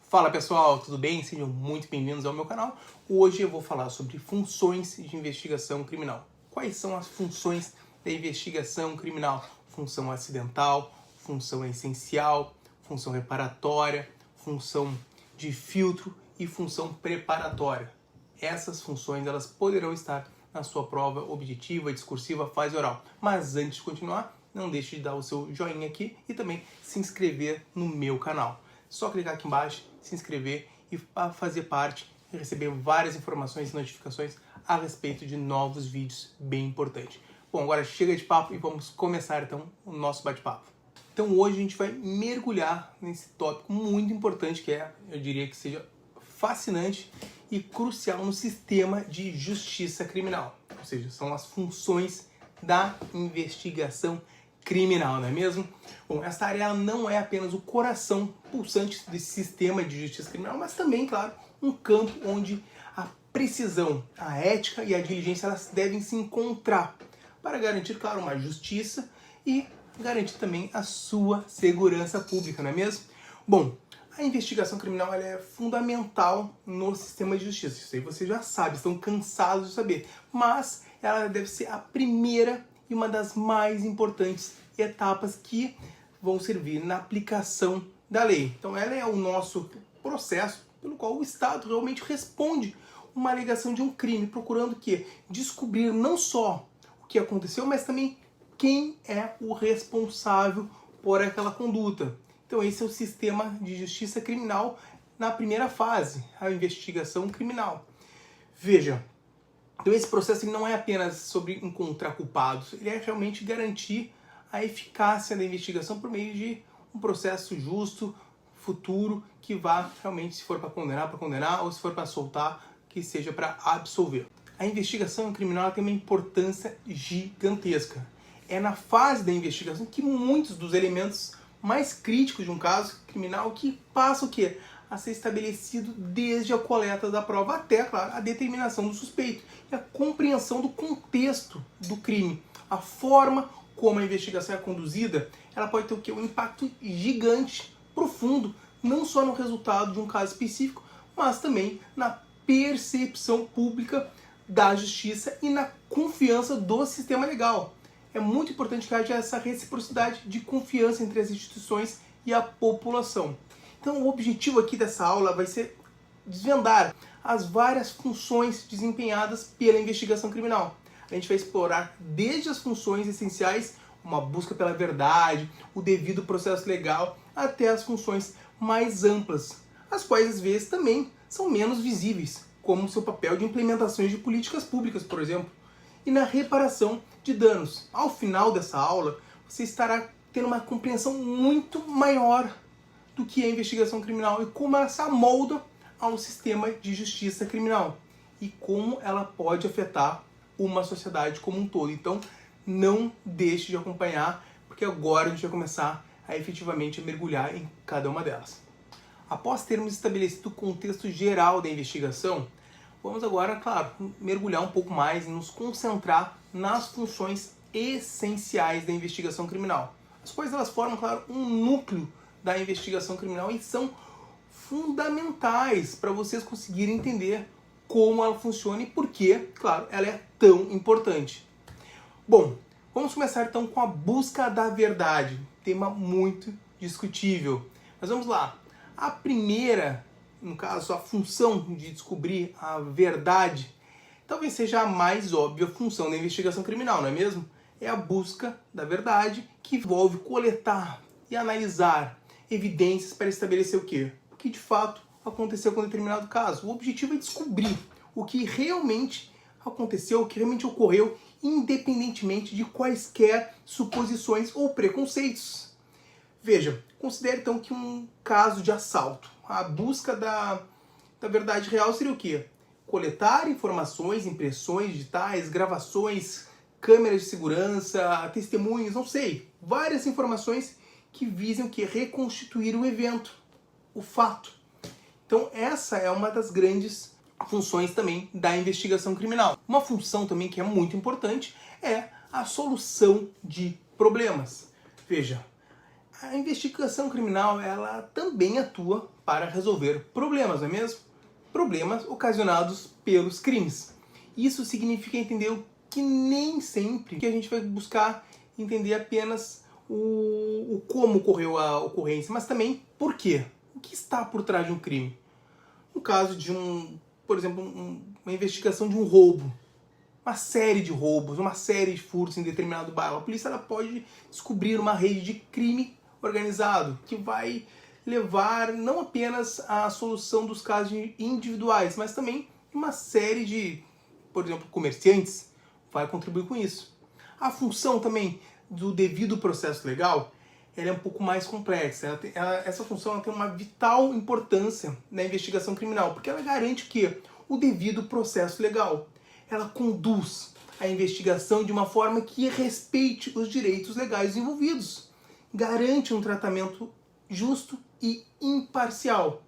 Fala pessoal, tudo bem? Sejam muito bem-vindos ao meu canal. Hoje eu vou falar sobre funções de investigação criminal. Quais são as funções da investigação criminal? Função acidental, função essencial, função reparatória, função de filtro e função preparatória. Essas funções elas poderão estar na sua prova objetiva, discursiva, fase oral. Mas antes de continuar, não deixe de dar o seu joinha aqui e também se inscrever no meu canal. Só clicar aqui embaixo, se inscrever e fazer parte e receber várias informações e notificações a respeito de novos vídeos bem importantes. Bom, agora chega de papo e vamos começar então o nosso bate-papo. Então hoje a gente vai mergulhar nesse tópico muito importante que eu diria que seja fascinante e crucial no sistema de justiça criminal. Ou seja, são as funções da investigação criminal, não é mesmo? Bom, essa área não é apenas o coração pulsante desse sistema de justiça criminal, mas também, claro, um campo onde a precisão, a ética e a diligência elas devem se encontrar para garantir, claro, uma justiça e garantir também a sua segurança pública, não é mesmo? Bom, a investigação criminal ela é fundamental no sistema de justiça. Isso aí você já sabe, estão cansados de saber. Mas ela deve ser a primeira e uma das mais importantes etapas que vão servir na aplicação da lei. Então ela é o nosso processo pelo qual o Estado realmente responde uma alegação de um crime, procurando o quê? Descobrir não só o que aconteceu, mas também quem é o responsável por aquela conduta. Então esse é o sistema de justiça criminal na primeira fase, a investigação criminal. Veja, então esse processo ele não é apenas sobre encontrar culpados, ele é realmente garantir a eficácia da investigação por meio de um processo justo, futuro, que vá realmente, se for para condenar, ou se for para soltar, que seja para absolver. A investigação criminal tem uma importância gigantesca. É na fase da investigação que muitos dos elementos mais críticos de um caso criminal que passa o quê? A ser estabelecido desde a coleta da prova até, claro, a determinação do suspeito e a compreensão do contexto do crime. A forma como a investigação é conduzida, ela pode ter o quê? Um impacto gigante, profundo, não só no resultado de um caso específico, mas também na percepção pública da justiça e na confiança do sistema legal. É muito importante que haja essa reciprocidade de confiança entre as instituições e a população. Então o objetivo aqui dessa aula vai ser desvendar as várias funções desempenhadas pela investigação criminal. A gente vai explorar desde as funções essenciais, uma busca pela verdade, o devido processo legal, até as funções mais amplas, as quais às vezes também são menos visíveis, como o seu papel de implementações de políticas públicas, por exemplo, e na reparação de danos. Ao final dessa aula, você estará tendo uma compreensão muito maior do que é a investigação criminal e como ela se amolda ao sistema de justiça criminal e como ela pode afetar uma sociedade como um todo. Então, não deixe de acompanhar, porque agora a gente vai começar a efetivamente mergulhar em cada uma delas. Após termos estabelecido o contexto geral da investigação, vamos agora, claro, mergulhar um pouco mais e nos concentrar nas funções essenciais da investigação criminal. As quais elas formam, claro, um núcleo da investigação criminal e são fundamentais para vocês conseguirem entender como ela funciona e por que, claro, ela é tão importante. Bom, vamos começar então com a busca da verdade, tema muito discutível. Mas vamos lá. A primeira, no caso, a função de descobrir a verdade, talvez seja a mais óbvia função da investigação criminal, não é mesmo? É a busca da verdade, que envolve coletar e analisar evidências para estabelecer o quê? O que de fato aconteceu com determinado caso. O objetivo é descobrir o que realmente aconteceu, o que realmente ocorreu, independentemente de quaisquer suposições ou preconceitos. Veja, considere então que um caso de assalto, a busca da verdade real seria o quê? Coletar informações, impressões digitais, gravações, câmeras de segurança, testemunhos, não sei, várias informações que visem o quê? Reconstituir o evento, o fato. Então essa é uma das grandes funções também da investigação criminal. Uma função também que é muito importante é a solução de problemas. Veja, a investigação criminal ela também atua para resolver problemas, não é mesmo? Problemas ocasionados pelos crimes. Isso significa entender que nem sempre que a gente vai buscar entender apenas o como ocorreu a ocorrência, mas também por quê. O que está por trás de um crime? No caso de por exemplo, uma investigação de um roubo, uma série de roubos, uma série de furtos em determinado bairro, a polícia ela pode descobrir uma rede de crime organizado que vai levar não apenas à solução dos casos individuais, mas também uma série de, por exemplo, comerciantes vai contribuir com isso. A função também do devido processo legal ela é um pouco mais complexa. Essa função ela tem uma vital importância na investigação criminal, porque ela garante que o devido processo legal ela conduz a investigação de uma forma que respeite os direitos legais envolvidos, garante um tratamento justo e imparcial.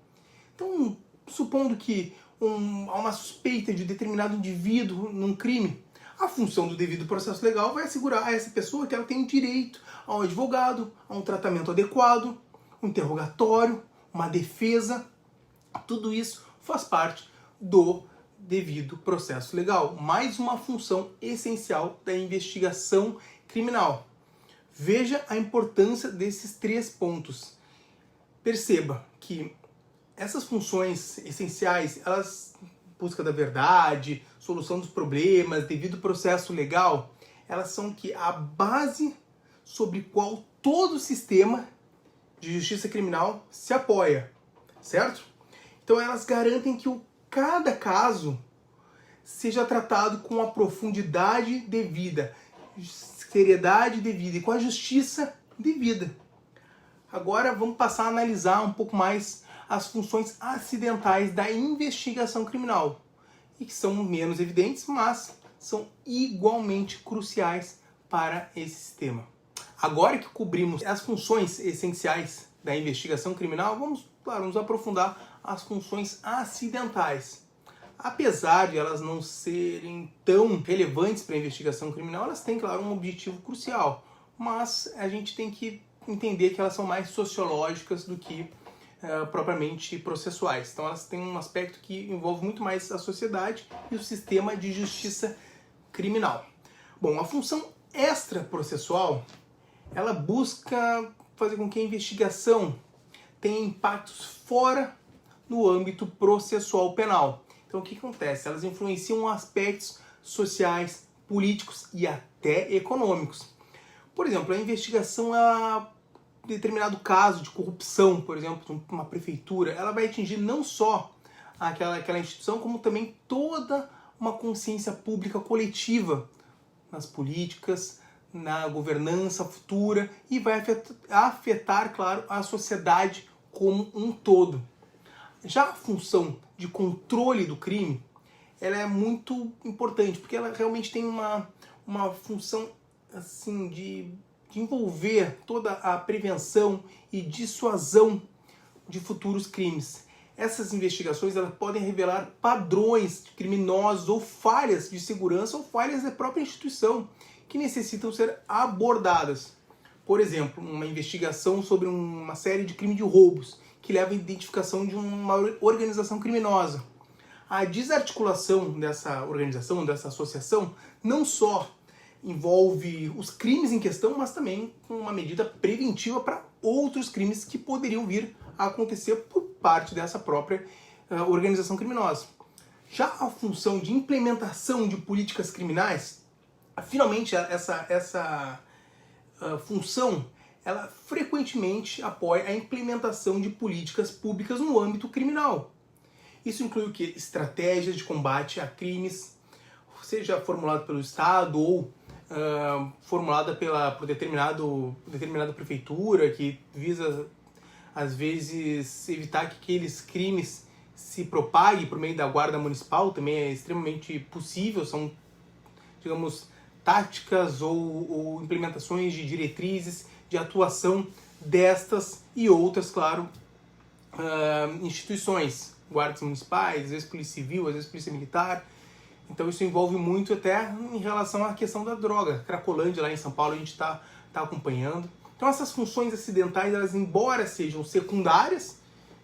Então, supondo que há uma suspeita de determinado indivíduo num crime, a função do devido processo legal vai assegurar a essa pessoa que ela tem direito a um advogado, a um tratamento adequado, um interrogatório, uma defesa. Tudo isso faz parte do devido processo legal. Mais uma função essencial da investigação criminal. Veja a importância desses 3 pontos. Perceba que essas funções essenciais, elas busca da verdade, solução dos problemas, devido processo legal, elas são que a base sobre qual todo o sistema de justiça criminal se apoia, certo? Então elas garantem que cada caso seja tratado com a profundidade devida, seriedade devida e com a justiça devida. Agora vamos passar a analisar um pouco mais as funções acidentais da investigação criminal, e que são menos evidentes, mas são igualmente cruciais para esse sistema. Agora que cobrimos as funções essenciais da investigação criminal, vamos aprofundar as funções acidentais. Apesar de elas não serem tão relevantes para a investigação criminal, elas têm, claro, um objetivo crucial, mas a gente tem que entender que elas são mais sociológicas do que propriamente processuais. Então elas têm um aspecto que envolve muito mais a sociedade e o sistema de justiça criminal. Bom, a função extraprocessual, ela busca fazer com que a investigação tenha impactos fora no âmbito processual penal. Então o que acontece? Elas influenciam aspectos sociais, políticos e até econômicos. Por exemplo, a investigação a determinado caso de corrupção, por exemplo, de uma prefeitura, ela vai atingir não só aquela instituição, como também toda uma consciência pública coletiva nas políticas, na governança futura e vai afetar, claro, a sociedade como um todo. Já a função de controle do crime, ela é muito importante, porque ela realmente tem uma função assim de envolver toda a prevenção e dissuasão de futuros crimes. Essas investigações elas podem revelar padrões criminosos ou falhas de segurança ou falhas da própria instituição que necessitam ser abordadas. Por exemplo, uma investigação sobre uma série de crimes de roubos que leva à identificação de uma organização criminosa. A desarticulação dessa organização, dessa associação, não só envolve os crimes em questão, mas também uma medida preventiva para outros crimes que poderiam vir a acontecer por parte dessa própria organização criminosa. Já a função de implementação de políticas criminais, finalmente essa função, ela frequentemente apoia a implementação de políticas públicas no âmbito criminal. Isso inclui o quê? Estratégias de combate a crimes, seja formulado pelo Estado ou formulada por determinada prefeitura, que visa, às vezes, evitar que aqueles crimes se propaguem por meio da guarda municipal, também é extremamente possível, são, digamos, táticas ou implementações de diretrizes de atuação destas e outras, claro, instituições, guardas municipais, às vezes polícia civil, às vezes polícia militar. Então isso envolve muito até em relação à questão da droga. Cracolândia, lá em São Paulo, a gente está acompanhando. Então essas funções acidentais, elas, embora sejam secundárias,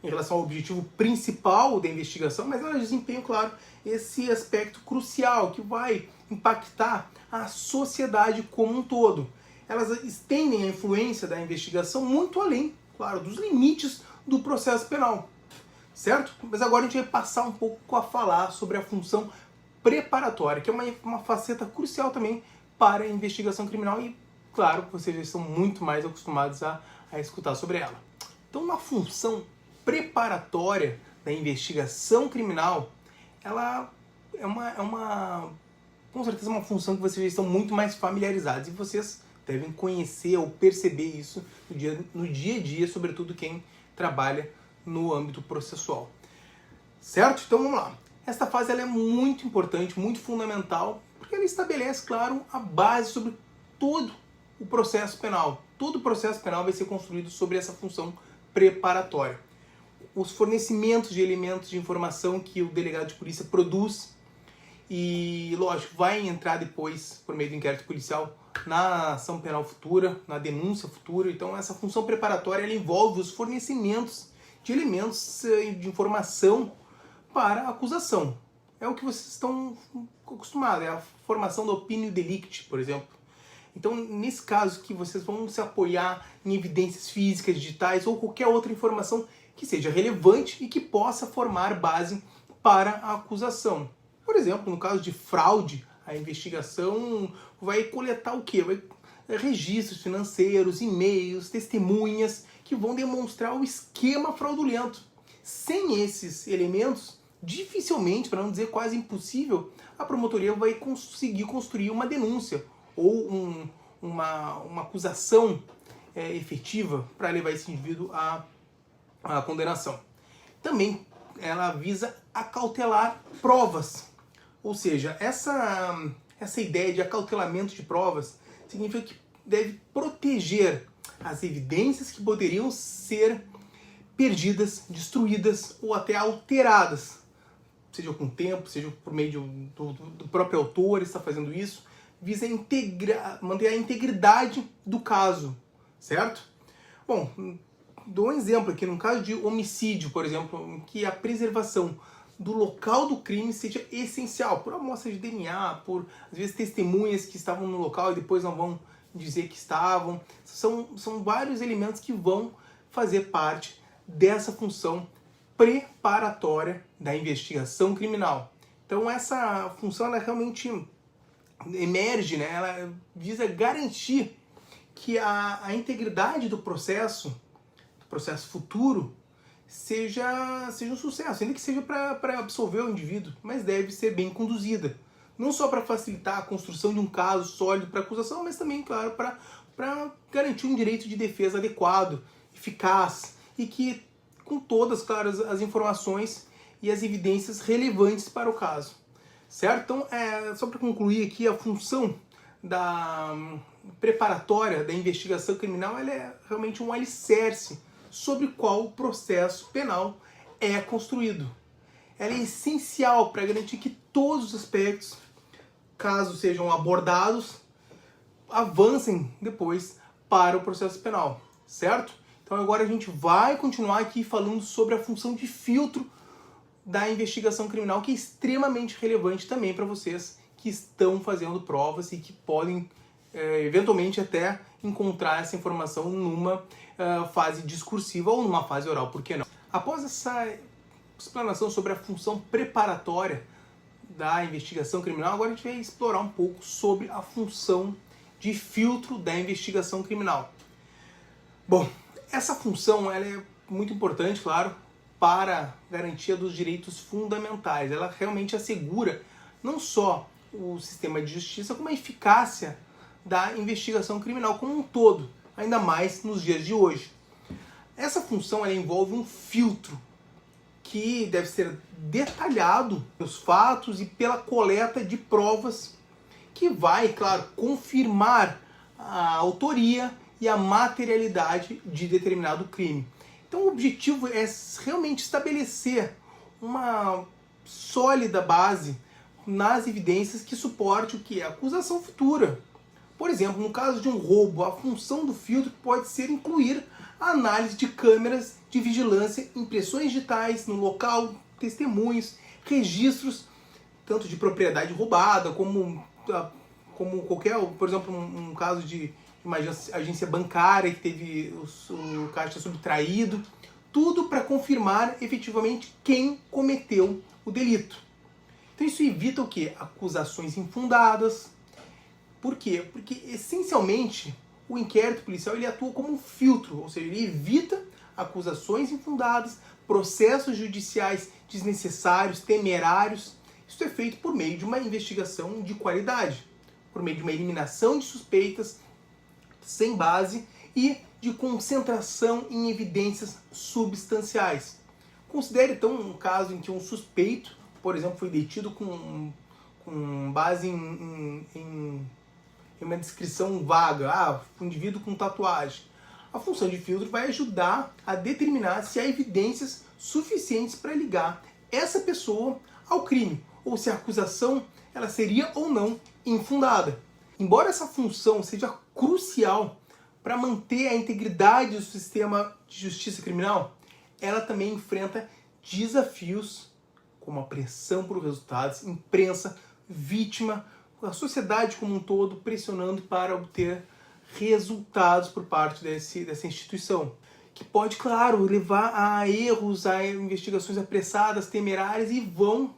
em relação ao objetivo principal da investigação, mas elas desempenham, claro, esse aspecto crucial que vai impactar a sociedade como um todo. Elas estendem a influência da investigação muito além, claro, dos limites do processo penal, certo? Mas agora a gente vai passar um pouco a falar sobre a função preparatória, que é uma faceta crucial também para a investigação criminal e, claro, vocês já estão muito mais acostumados a escutar sobre ela. Então, na função preparatória da investigação criminal, ela é com certeza uma função que vocês já estão muito mais familiarizados e vocês devem conhecer ou perceber isso no dia a dia, sobretudo quem trabalha no âmbito processual. Certo? Então vamos lá. Esta fase ela é muito importante, muito fundamental, porque ela estabelece, claro, a base sobre todo o processo penal. Todo o processo penal vai ser construído sobre essa função preparatória. Os fornecimentos de elementos de informação que o delegado de polícia produz e, lógico, vai entrar depois, por meio do inquérito policial, na ação penal futura, na denúncia futura. Então, essa função preparatória ela envolve os fornecimentos de elementos de informação para a acusação. É o que vocês estão acostumados, é a formação da opinio delicti, por exemplo. Então, nesse caso que vocês vão se apoiar em evidências físicas, digitais ou qualquer outra informação que seja relevante e que possa formar base para a acusação. Por exemplo, no caso de fraude, a investigação vai coletar o quê? Registros financeiros, e-mails, testemunhas que vão demonstrar o esquema fraudulento. Sem esses elementos, dificilmente, para não dizer quase impossível, a promotoria vai conseguir construir uma denúncia ou uma acusação efetiva para levar esse indivíduo à condenação. Também ela visa acautelar provas, ou seja, essa ideia de acautelamento de provas significa que deve proteger as evidências que poderiam ser perdidas, destruídas ou até alteradas, seja com o tempo, seja por meio do próprio autor está fazendo isso, visa manter a integridade do caso, certo? Bom, dou um exemplo aqui, no caso de homicídio, por exemplo, em que a preservação do local do crime seja essencial, por amostra de DNA, por, às vezes, testemunhas que estavam no local e depois não vão dizer que estavam. São vários elementos que vão fazer parte dessa função preparatória da investigação criminal. Então essa função ela realmente emerge, né? Ela visa garantir que a integridade do processo futuro, seja um sucesso, ainda que seja para absolver o indivíduo, mas deve ser bem conduzida. Não só para facilitar a construção de um caso sólido para acusação, mas também, claro, para garantir um direito de defesa adequado, eficaz e que com todas, claro, as informações e as evidências relevantes para o caso. Certo? Então, só para concluir aqui, a função da preparatória da investigação criminal ela é realmente um alicerce sobre o qual o processo penal é construído. Ela é essencial para garantir que todos os aspectos, caso sejam abordados, avancem depois para o processo penal, certo? Então agora a gente vai continuar aqui falando sobre a função de filtro da investigação criminal, que é extremamente relevante também para vocês que estão fazendo provas e que podem eventualmente até encontrar essa informação numa fase discursiva ou numa fase oral, por que não? Após essa explanação sobre a função preparatória da investigação criminal, agora a gente vai explorar um pouco sobre a função de filtro da investigação criminal. Bom, essa função ela é muito importante, claro, para a garantia dos direitos fundamentais. Ela realmente assegura não só o sistema de justiça, como a eficácia da investigação criminal como um todo, ainda mais nos dias de hoje. Essa função ela envolve um filtro que deve ser detalhado nos fatos e pela coleta de provas que vai, claro, confirmar a autoria e a materialidade de determinado crime. Então o objetivo é realmente estabelecer uma sólida base nas evidências que suporte o que é a acusação futura. Por exemplo, no caso de um roubo, a função do filtro pode ser incluir a análise de câmeras de vigilância, impressões digitais no local, testemunhos, registros, tanto de propriedade roubada, como qualquer, por exemplo, um caso de uma agência bancária que teve o caixa subtraído, tudo para confirmar efetivamente quem cometeu o delito. Então isso evita o quê? Acusações infundadas. Por quê? Porque essencialmente o inquérito policial ele atua como um filtro, ou seja, ele evita acusações infundadas, processos judiciais desnecessários, temerários. Isso é feito por meio de uma investigação de qualidade, por meio de uma eliminação de suspeitas sem base e de concentração em evidências substanciais. Considere então um caso em que um suspeito, por exemplo, foi detido com base em uma descrição vaga, um indivíduo com tatuagem. A função de filtro vai ajudar a determinar se há evidências suficientes para ligar essa pessoa ao crime, ou se a acusação ela seria ou não infundada. Embora essa função seja crucial para manter a integridade do sistema de justiça criminal, ela também enfrenta desafios como a pressão por resultados, imprensa, vítima, a sociedade como um todo pressionando para obter resultados por parte dessa instituição, que pode, claro, levar a erros, a investigações apressadas, temerárias e vão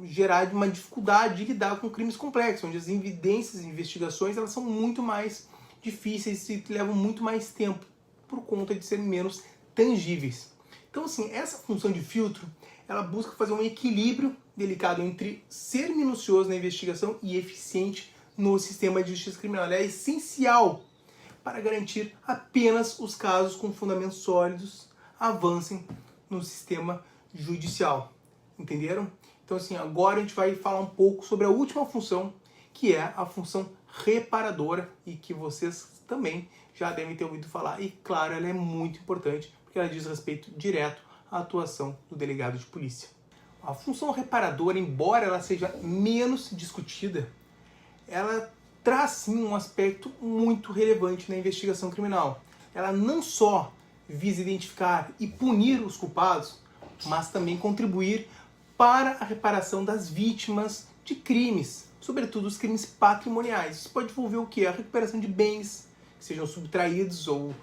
gerar uma dificuldade de lidar com crimes complexos, onde as evidências e investigações elas são muito mais difíceis e levam muito mais tempo por conta de serem menos tangíveis. Então, assim, essa função de filtro ela busca fazer um equilíbrio delicado entre ser minucioso na investigação e eficiente no sistema de justiça criminal. Ela é essencial para garantir apenas os casos com fundamentos sólidos avancem no sistema judicial. Entenderam? Então, assim, agora a gente vai falar um pouco sobre a última função, que é a função reparadora e que vocês também já devem ter ouvido falar. E, claro, ela é muito importante porque ela diz respeito direto à atuação do delegado de polícia. A função reparadora, embora ela seja menos discutida, ela traz sim um aspecto muito relevante na investigação criminal. Ela não só visa identificar e punir os culpados, mas também contribuir para a reparação das vítimas de crimes, sobretudo os crimes patrimoniais. Isso pode envolver o quê? A recuperação de bens que sejam subtraídos ou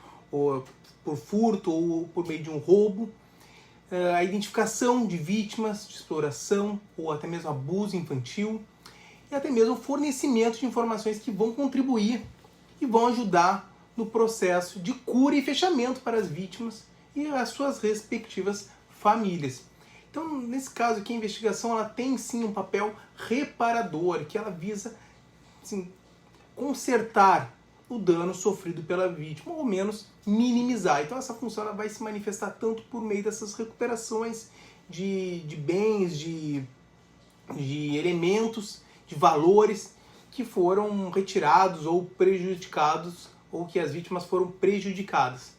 por furto ou por meio de um roubo, a identificação de vítimas de exploração ou até mesmo abuso infantil e até mesmo o fornecimento de informações que vão contribuir e vão ajudar no processo de cura e fechamento para as vítimas e as suas respectivas famílias. Então, nesse caso aqui, a investigação ela tem sim um papel reparador, que ela visa assim, consertar o dano sofrido pela vítima, ou ao menos minimizar. Então essa função ela vai se manifestar tanto por meio dessas recuperações de bens, de elementos, de valores que foram retirados ou prejudicados, ou que as vítimas foram prejudicadas.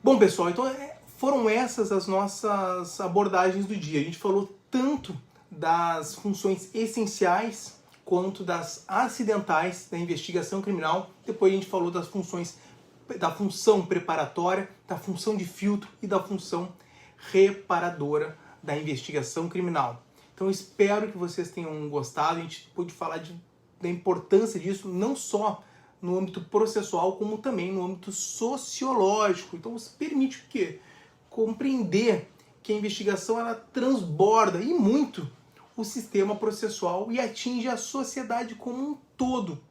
Bom, pessoal, então foram essas as nossas abordagens do dia. A gente falou tanto das funções essenciais quanto das acidentais da investigação criminal. Depois a gente falou das funções, da função preparatória, da função de filtro e da função reparadora da investigação criminal. Então eu espero que vocês tenham gostado. A gente pôde falar da importância disso, não só no âmbito processual, como também no âmbito sociológico. Então isso permite o quê? Compreender que a investigação ela transborda e muito o sistema processual e atinge a sociedade como um todo.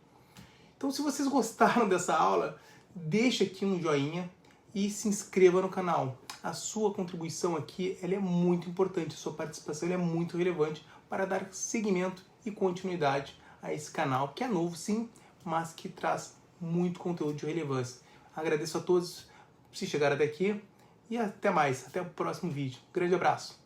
Então, se vocês gostaram dessa aula, deixa aqui um joinha e se inscreva no canal. A sua contribuição aqui ela é muito importante, a sua participação ela é muito relevante para dar seguimento e continuidade a esse canal, que é novo sim, mas que traz muito conteúdo de relevância. Agradeço a todos por chegar até aqui e até mais, até o próximo vídeo. Grande abraço!